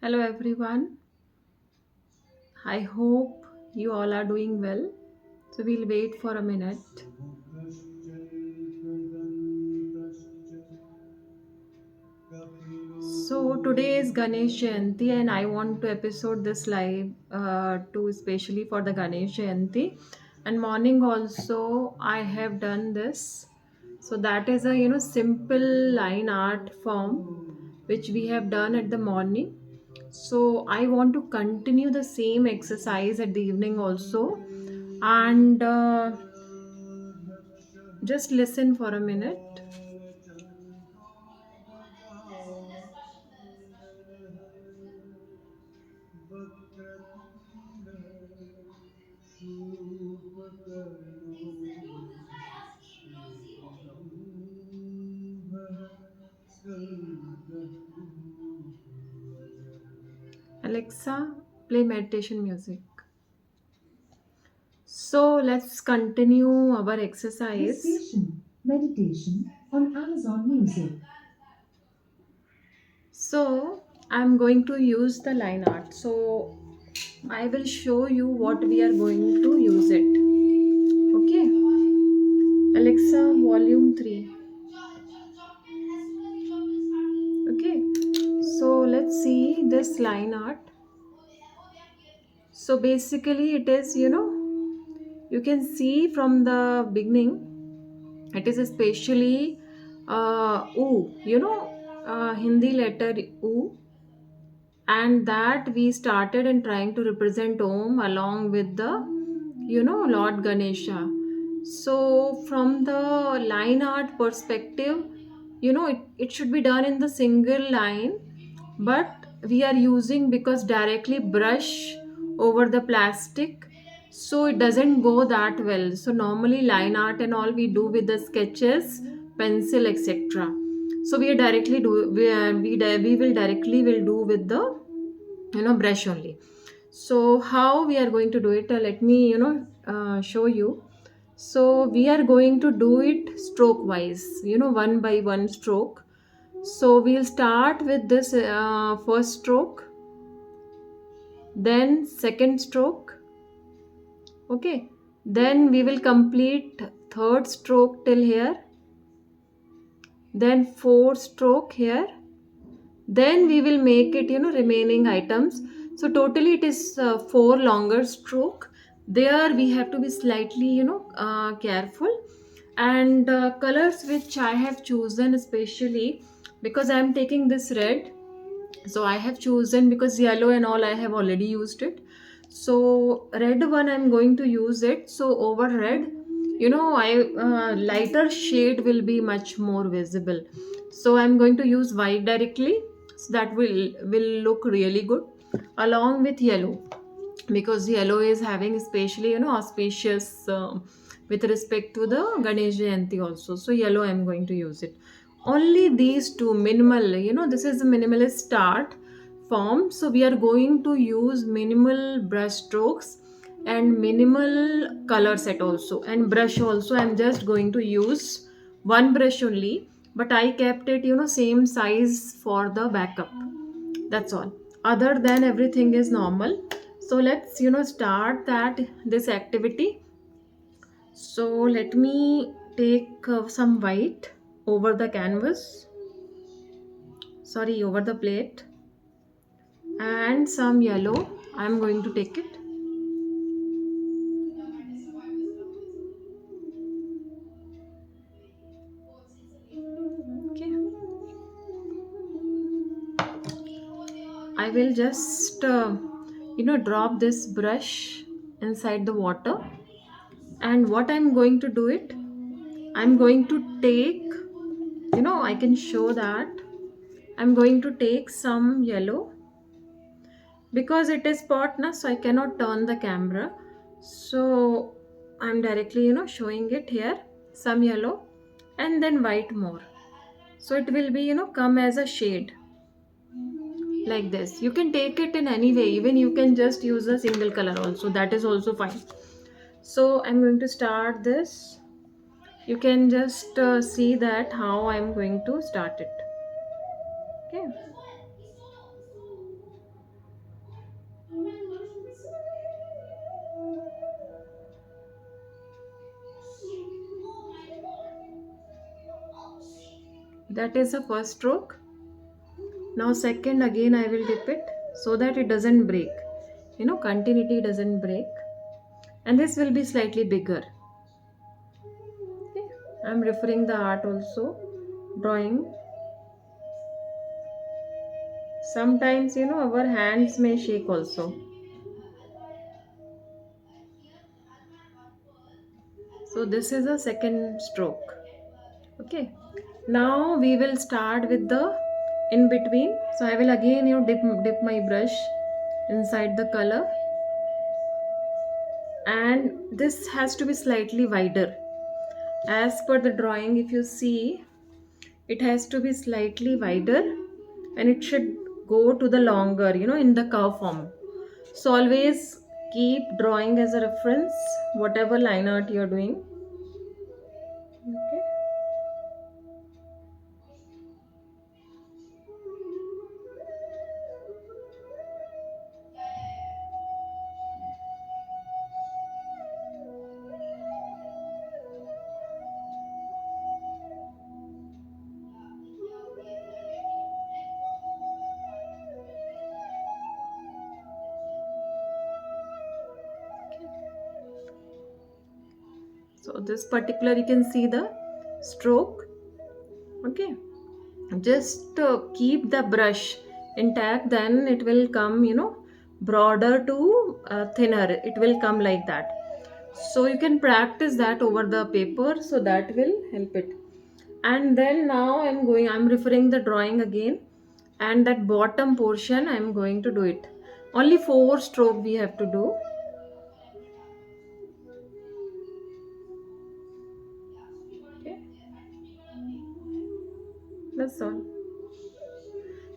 Hello everyone. I hope you all are doing well. So we'll wait for a minute. So today is Ganesh Jayanti and I want to episode this live to especially for the Ganesh Jayanti. And morning also I have done this. So that is a simple line art form which we have done at the morning. So I want to continue the same exercise at the evening also. And just listen for a minute. Alexa, play meditation music. So let's continue our exercise. Station Meditation on Amazon Music. So I'm going to use the line art. So I will show you what we are going to use it. Okay. Alexa, volume 3. Okay. So let's see this line art. So basically, it is, you can see from the beginning, it is especially oo, Hindi letter oo, and that we started and trying to represent Om along with the, Lord Ganesha. So from the line art perspective, it should be done in the single line, but we are using because directly brush over the plastic, so it doesn't go that well. So normally line art and all we do with the sketches, pencil, etc. So we are directly do we will directly will do with the brush only. So how we are going to do it, let me show you. So we are going to do it stroke wise, one by one stroke. So we'll start with this first stroke, then second stroke. Okay, then we will complete third stroke till here, then fourth stroke here, then we will make it remaining items. So totally it is four longer stroke. There we have to be slightly careful. And colors which I have chosen especially because I am taking this red, so I have chosen because yellow and all I have already used it. So red one I'm going to use it. So over red, I lighter shade will be much more visible. So I'm going to use white directly, so that will look really good along with yellow, because yellow is having especially auspicious with respect to the Ganesh Jayanti also. So yellow I'm going to use it. Only these two minimal, this is a minimalist start form, so we are going to use minimal brush strokes and minimal color set also, and brush also I'm just going to use one brush only, but I kept it same size for the backup. That's all. Other than everything is normal. So let's start that this activity. So let me take some white over the canvas, sorry, over the plate, and some yellow. I'm going to take it. Okay, I will just drop this brush inside the water. And what I'm going to do it, I'm going to take, I can show that I'm going to take some yellow, because it is pot na, so I cannot turn the camera. So I'm directly showing it here, some yellow and then white more. So it will be come as a shade like this. You can take it in any way, even you can just use a single color also, that is also fine. So I'm going to start this. You can just see that how I'm going to start it. Okay. That is the first stroke. Now second, again I will dip it so that it doesn't break. Continuity doesn't break. And this will be slightly bigger. Okay. I'm referring the art also. Drawing. Sometimes, our hands may shake also. So this is a second stroke. Okay. Now we will start with the in between. So I will again, dip my brush inside the color, and this has to be slightly wider. As per the drawing, if you see, it has to be slightly wider, and it should go to the longer, in the curve form. So always keep drawing as a reference, whatever line art you're doing. Okay. So this particular, you can see the stroke. Okay. Just keep the brush intact, then it will come, broader to thinner. It will come like that. So you can practice that over the paper, so that will help it. And then now I'm referring the drawing again, and that bottom portion I'm going to do it. Only four stroke we have to do. Okay, that's all.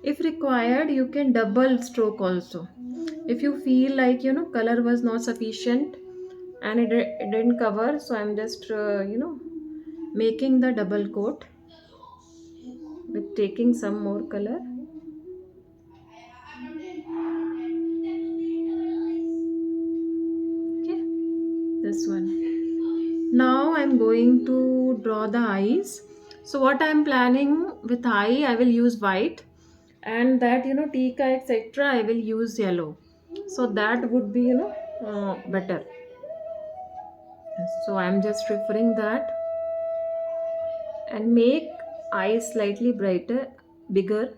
If required, you can double stroke also. If you feel like, color was not sufficient and it didn't cover, so I'm just making the double coat with taking some more color. Okay, this one. Now I'm going to draw the eyes. So what I'm planning with eye, I will use white, and that, tika etc. I will use yellow. So that would be, better. So I'm just referring that, and make eyes slightly brighter, bigger.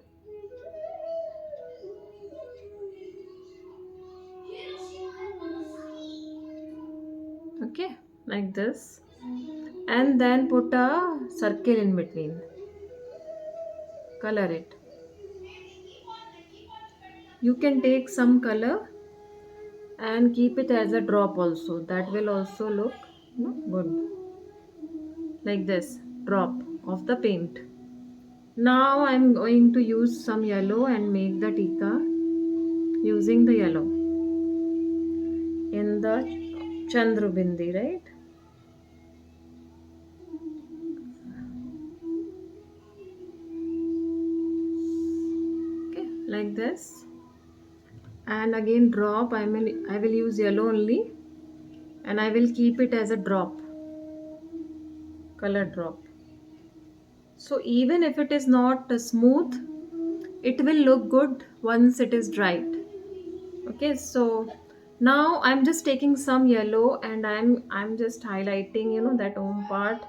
Okay, like this, and then put a circle in between. Color it. You can take some color and keep it as a drop also. That will also look, good. Like this, drop of the paint. Now I'm going to use some yellow and make the tika using the yellow in the chandra bindi, right? Okay, like this. And again drop, I will use yellow only, and I will keep it as a drop, color drop. So even if it is not smooth, it will look good once it is dried. Okay, so now I'm just taking some yellow, and I'm just highlighting, that home part.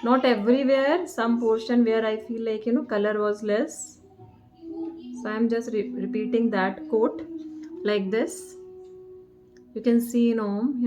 Not everywhere, some portion where I feel like, color was less. So I'm just repeating that coat like this. You can see in home,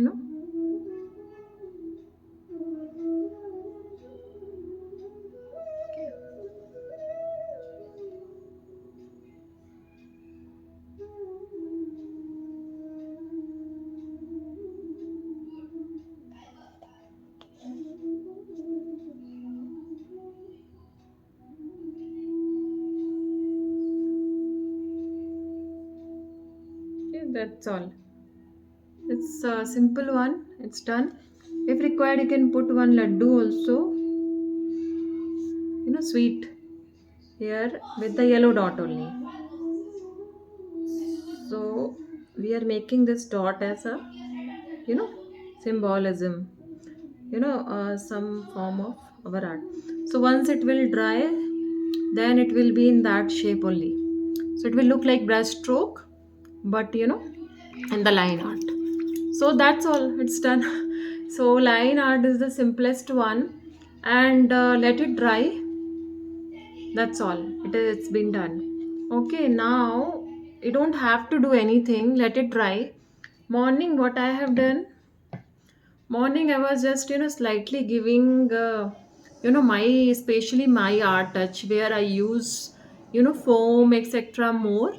okay, that's all. It's a simple one. It's done. If required, you can put one laddu also, sweet here with the yellow dot only. So we are making this dot as a, you know, symbolism, some form of our art. So once it will dry, then it will be in that shape only. So it will look like brush stroke, but in the line art. So that's all, it's done. So line art is the simplest one, and let it dry. That's all. It's been done. Okay, now you don't have to do anything. Let it dry. Morning, what I have done, morning I was just slightly giving my, especially my art touch, where I use foam etc more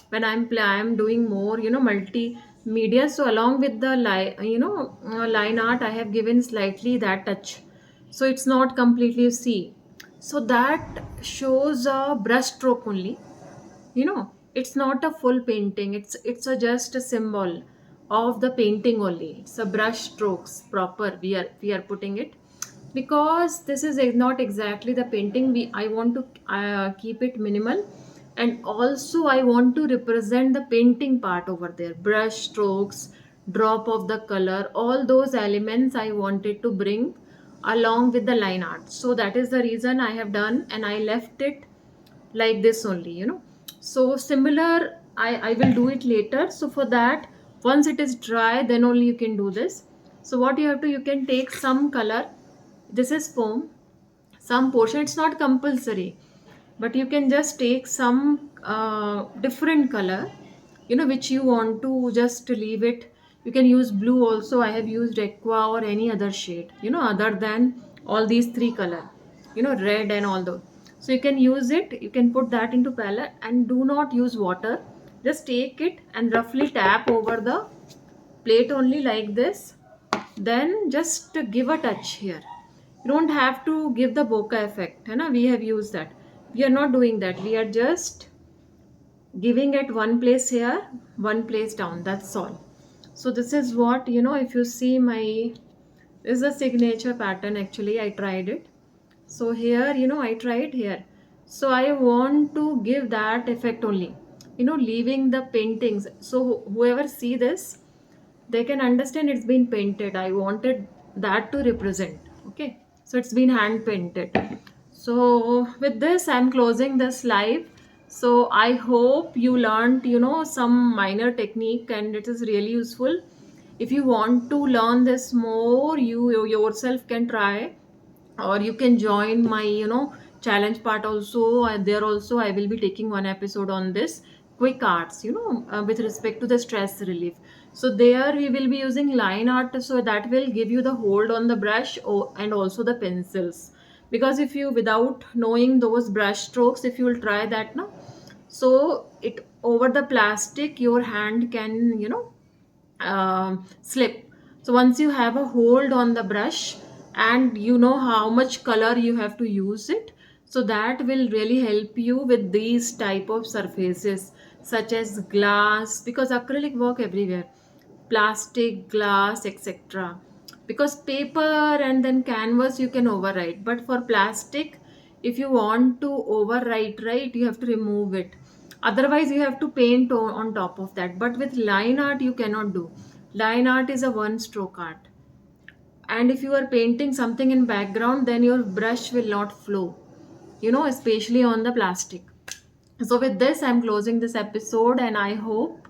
when I'm doing more multimedia. So along with the line art, I have given slightly that touch, so it's not completely see. So that shows a brush stroke only. It's not a full painting, it's a just a symbol of the painting only. It's a brush strokes proper, we are putting it, because this is not exactly the painting. I want to keep it minimal, and also I want to represent the painting part over there, brush strokes, drop of the color, all those elements I wanted to bring along with the line art. So that is the reason I have done, and I left it like this only. So similar, I will do it later. So for that, once it is dry, then only you can do this. So what you have to, you can take some color. This is foam, some portion, it's not compulsory, but you can just take some different color, which you want to just leave it. You can use blue also. I have used aqua or any other shade, other than all these three color, red and all those. So you can use it, you can put that into palette, and do not use water. Just take it and roughly tap over the plate only like this. Then just give a touch here. You don't have to give the bokeh effect, we have used that. We are not doing that, we are just giving it one place here, one place down, that's all. So this is what, if you see my, this is a signature pattern actually, I tried it. So here, I tried here. So I want to give that effect only, leaving the paintings. So whoever see this, they can understand it's been painted. I wanted that to represent. Okay, so it's been hand painted. So with this, I'm closing this live. So I hope you learned some minor technique, and it is really useful. If you want to learn this more, you yourself can try, or you can join my challenge part also. There also I will be taking one episode on this quick arts, with respect to the stress relief. So there we will be using line art, so that will give you the hold on the brush, and also the pencils. Because if you, without knowing those brush strokes, if you will try that, no, so it over the plastic, your hand can slip. So once you have a hold on the brush, and you know how much color you have to use it, so that will really help you with these type of surfaces, such as glass, because acrylic work everywhere, plastic, glass, etc. Because paper and then canvas you can overwrite, but for plastic, if you want to overwrite, right, you have to remove it. Otherwise you have to paint on top of that. But with line art you cannot do. Line art is a one stroke art, and if you are painting something in background, then your brush will not flow, especially on the plastic. So with this, I'm closing this episode, and I hope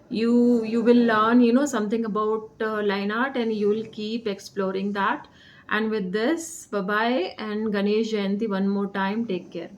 you will learn something about line art, and you will keep exploring that. And with this, bye bye, and Ganesh Jayanti one more time. Take care.